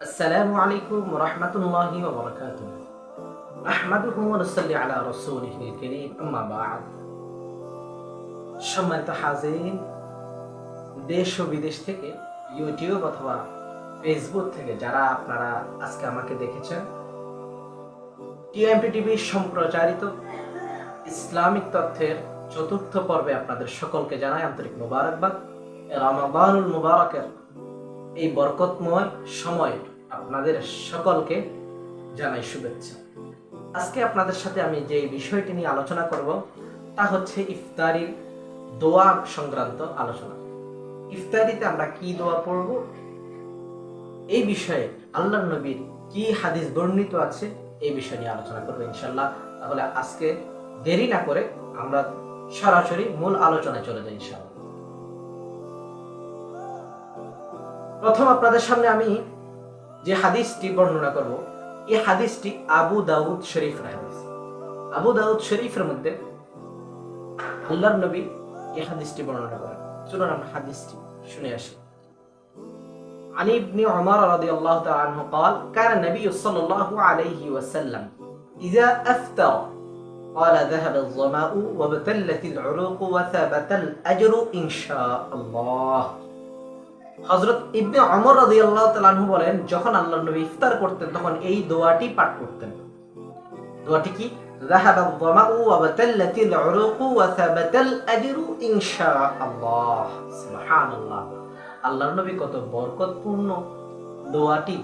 আসসালামু আলাইকুম ওয়া রাহমাতুল্লাহি ওয়া বারাকাতুহু। আহমাদুহু ওয়া নুসাল্লি আলা রাসূলিহিল কারীম, আম্মা বা'দ। সম্মানিত হাজিরিন, দেশ ও বিদেশ থেকে ইউটিউব অথবা ফেসবুক থেকে যারা আপনারা আজকে আমাকে দেখেছেন, টিএমপি টিভি সম্প্রচারিত ইসলামিক তথ্যের চতুর্থ পর্বে আপনাদের সকলকে জানাই আন্তরিক মোবারকবাদ। রমাদানুল মুবারকের এই বরকতময় সময়ে আপনাদের সকলকে জানাই শুভেচ্ছা। আজকে আপনাদের সাথে আমি যে বিষয়টি নিয়ে আলোচনা করব তা হচ্ছে ইফতারির দোয়া সংক্রান্ত আলোচনা। ইফতারিতে আমরা কি দোয়া পড়ব, এই বিষয়ে আল্লাহর নবীর কি হাদিস বর্ণিত আছে, এই বিষয় নিয়ে আলোচনা করবো ইনশাল্লাহ। তাহলে আজকে দেরি না করে আমরা সরাসরি মূল আলোচনায় চলে যাই ইনশাল্লাহ। প্রথম আপনাদের সামনে আমি যে হাদিসটি বর্ণনা করব, এই হাদিসটি আবু দাউদ শরীফের হাদিস। আবু দাউদ শরীফের মধ্যে আল্লাহর নবী এই হাদিসটি বর্ণনা করেন। চলুন আমরা হাদিসটি শুনে আসি। عن ابن عمر رضي الله تعالى عنه قال كان النبي صلى الله عليه وسلم إذا أفطر قال ذهب الظمأ وابتلت العروق وثبت الأجر إن شاء الله। হযরত ইবনে ওমর রাদিয়াল্লাহু তাআলা আনহু বলেন, যখন আল্লাহর নবী ইফতার করতেন তখন এই দোয়াটি পাঠ করতেন। দোয়াটি কি? যাহাবা আয-যামাউ ওয়া বাতাল্লাতিল উরুকু ওয়া সাবাতাল আজরু ইনশাআল্লাহ। সুবহানাল্লাহ। আল্লাহর নবী কত বরকতপূর্ণ দোয়াটি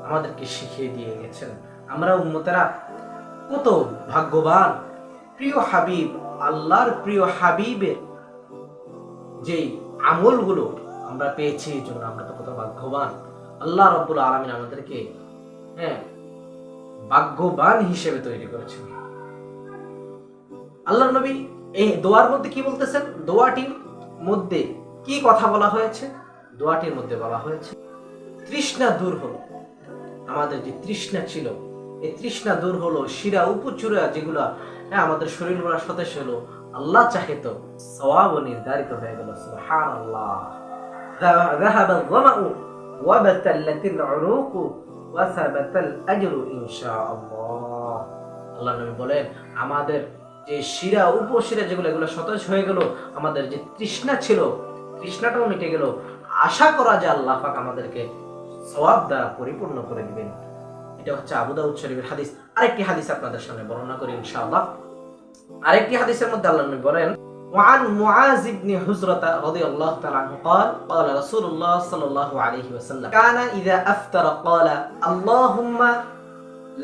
আমাদেরকে শিখিয়ে দিয়ে গেছেন। আমরা উম্মতেরা কত ভাগ্যবান। প্রিয় হাবিব, আল্লাহর প্রিয় হাবিবের যেই আমলগুলো আমরা পেয়েছি, এই জন্য আমরা তো কত ভাগ্যবান। আল্লাহ রাব্বুল আলামিন আমাদেরকে ভাগ্যবান হিসেবে তৈরি করেছেন। আল্লাহর নবী এই দোয়ার মধ্যে কি বলতেছেন, দোয়াটির মধ্যে কি কথা বলা হয়েছে? দোয়াটির মধ্যে বলা হয়েছে তৃষ্ণা দূর হলো। আমাদের যে তৃষ্ণা ছিল, এই তৃষ্ণা দূর হলো। শিরা উপচুরা যেগুলো আমাদের শরীরগুলো সতেজ হলো। আল্লাহ চাহে তো সওয়াব নির্ধারিত হয়ে গেল। সুবহানাল্লাহ। ذهب الظمأ وابتلت العروق وثبت الأجر إن شاء الله। আল্লাহ নবী বলেন, আমাদের যে শিরা উপশিরা যেগুলো, এগুলো সতেজ হয়ে গেল। আমাদের যে তৃষ্ণা ছিল, তৃষ্ণাটাও মিটে গেল। আশা করা যায় আল্লাহ পাক আমাদেরকে সওয়াব দ্বারা পরিপূর্ণ করে দিবেন। এটা হচ্ছে আবু দাউদ শরীফের হাদিস। আরেকটি হাদিস আপনাদের সামনে বর্ণনা করি ইনশাআল্লাহ। আরেকটি হাদিসের মধ্যে আল্লাহ নবী বলেন, وعن معاذ بن حزرة رضي الله تعالى عنه قال قال رسول الله صلى الله عليه وسلم كان إذا أفطر قال اللهم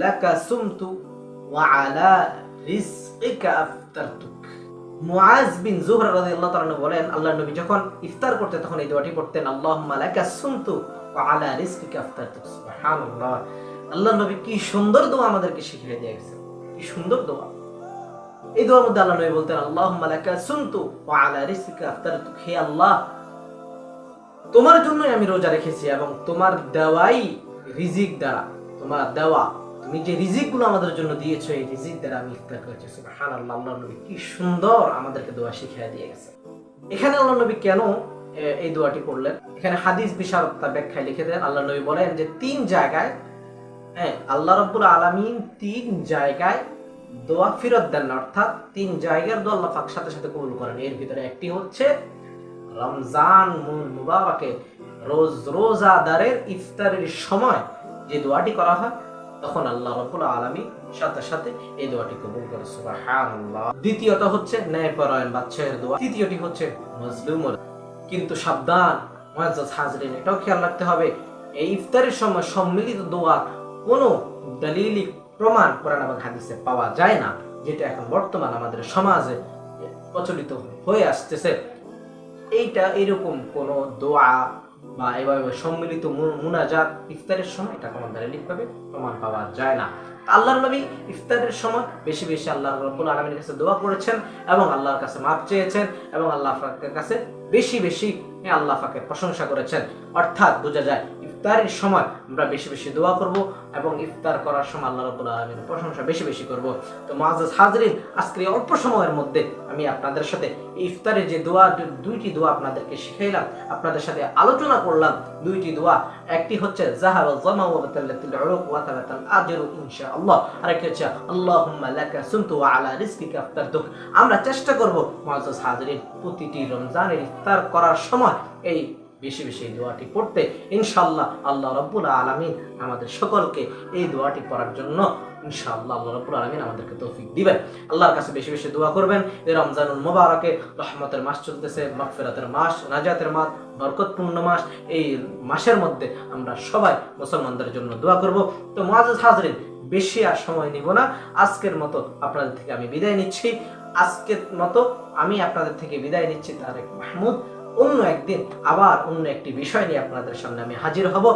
لك صمت وعلى رزقك أفطرتك। মুআজ বিন যুহরা রাদিয়াল্লাহু তাআলা আনহু বলেন, আল্লাহর নবী যখন ইফতার করতেন তখন এই দোয়াটি পড়তেন, আল্লাহুম্মা লাকা সুমতু ওয়া আলা রিজকিকা আফতারতুক। সুবহানাল্লাহ। আল্লাহর নবী কি সুন্দর দোয়া আমাদেরকে শিখিয়ে দিয়ে গেছেন, কি সুন্দর দোয়া। এই দোয়ার মধ্যে আল্লাহ নবী বলতেন, আল্লাহুম্মা লাকা সুমতু ওয়া আলা রিজকিকা আফতারতুক। হে আল্লাহ, তোমার জন্যই আমি রোজা রেখেছি এবং তোমার দেওয়াই রিজিক দ্বারা, তোমার দেওয়া, তুমি যে রিজিকগুলো আমাদের জন্য দিয়েছো, এই রিজিক দ্বারা আমি ইফতার করেছি। সুবহানাল্লাহ। আল্লাহর নবী কি সুন্দর আমাদেরকে দোয়া শিখিয়ে দিয়ে গেছে। এখানে আল্লাহর নবী কেন এই দোয়াটি করলেন, এখানে হাদিস বিশারদ তার ব্যাখ্যায় লিখে দেন। আল্লাহর নবী বলেন যে তিন জায়গায় আল্লাহ রাব্বুল আলামিন তিন জায়গায় দোয়া ফিরত দেন, অর্থাৎ তিন জায়গার দোয়া আল্লাহ পাক সাথে সাথে কবুল করেন। এর ভিতরে একটি হচ্ছে রমজান মুবারকে রোজাদারের ইফতারের সময় যে দোয়াটি করা হয়, তখন আল্লাহ রাব্বুল আলামিন সাথে সাথে এই দোয়াটি কবুল করে। সুবহানাল্লাহ। দ্বিতীয়ত হচ্ছে ন্যায়পরায়ণ বাদশাহের দোয়া। তৃতীয়টি হচ্ছে মাজলুমের। কিন্তু সাবধান মুআজ্জাজ হাজরিন, এটাও খেয়াল রাখতে হবে, এই ইফতারের সময় সম্মিলিত দোয়া কোনো দলিলি প্রমাণ কোরআন এবং হাদিসে পাওয়া যায় না, যেটা এখন বর্তমান আমাদের সমাজে প্রচলিত হয়ে আসতেছে। এইটা এরকম কোন দোয়া বা এভাবে সম্মিলিত মুনাজাত ইফতারের সময় এটা কোনো দলিলভাবে প্রমাণ পাওয়া যায় না। আল্লাহর নবী ইফতারের সময় বেশি বেশি আল্লাহ রাব্বুল আলামিনের কাছে দোয়া করেছেন এবং আল্লাহর কাছে মাপ চেয়েছেন এবং আল্লাহ পাকের কাছে বেশি বেশি আল্লাহ পাকের প্রশংসা করেছেন। অর্থাৎ বোঝা যায় ইফতারের সময় আমরা বেশি বেশি দোয়া করব এবং ইফতার করার সময় আল্লাহ রাব্বুল আলামিনের প্রশংসা বেশি বেশি করব। তো মুআজ্জাজ হাজরিন, আজকের এই অল্প সময়ের মধ্যে আমি আপনাদের সাথে ইফতারের যে দোয়া, দুইটি দোয়া আপনাদেরকে শিখাইলাম, আপনাদের সাথে আলোচনা করলাম দুইটি দোয়া। একটি হচ্ছে যাহাবাল যামা ওয়া বাতালাতিল উরুক ওয়া তাবাতাল আজরু ইনশাআল্লাহ, আরেকটি হচ্ছে আল্লাহুম্মা লাকা সুমতু ওয়া আলা রিজকিকা আফতারতুক। আমরা চেষ্টা করব মুআজ্জাজ হাজরিন প্রতিটি রমজানের ইফতার করার সময় এই বেশি বেশি দোয়াটি পড়তে। ইনশাআল্লাহ আল্লাহ রাব্বুল আলামিন আমাদের সকলকে এই দোয়াটি পড়ার জন্য ইনশাআল্লাহ আল্লাহ রাব্বুল আলামিন আমাদেরকে তৌফিক দিবেন। আল্লাহর কাছে বেশি বেশি দোয়া করবেন। এই রমজানুল মুবারকে রহমতের মাস চলতেছে, মাগফিরাতের মাস, নাজাতের মাস, বরকতপূর্ণ মাস। এই মাসের মধ্যে আমরা সবাই মুসলমানদের জন্য দোয়া করব। তো মুআজ্জাজ হাজরিন, বেশি আর সময় নিব না, আজকের মতো আপনাদের থেকে আমি বিদায় নিচ্ছি। আজকের মতো আমি আপনাদের থেকে বিদায় নিচ্ছি তারেক মাহমুদ। অন্য একদিন আবার অন্য একটি বিষয় নিয়ে আপনাদের সামনে আমি হাজির হব।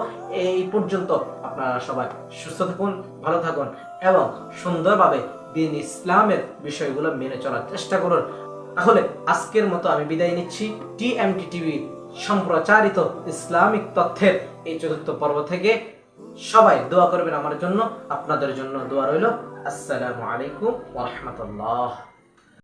এই পর্যন্ত আপনারা সবাই সুস্থ থাকুন, ভালো থাকুন এবং সুন্দরভাবে দ্বীন ইসলামের বিষয়গুলো মেনে চলার চেষ্টা করুন। তাহলে আজকের মতো আমি বিদায় নিচ্ছি টিএমটি টিভি সম্প্রচারিত ইসলামিক তথ্যের এই চতুর্থ পর্ব থেকে। সবাই দোয়া করবেন আমার জন্য, আপনাদের জন্য দোয়া রইল। আসসালামু আলাইকুম ওয়া রাহমাতুল্লাহ।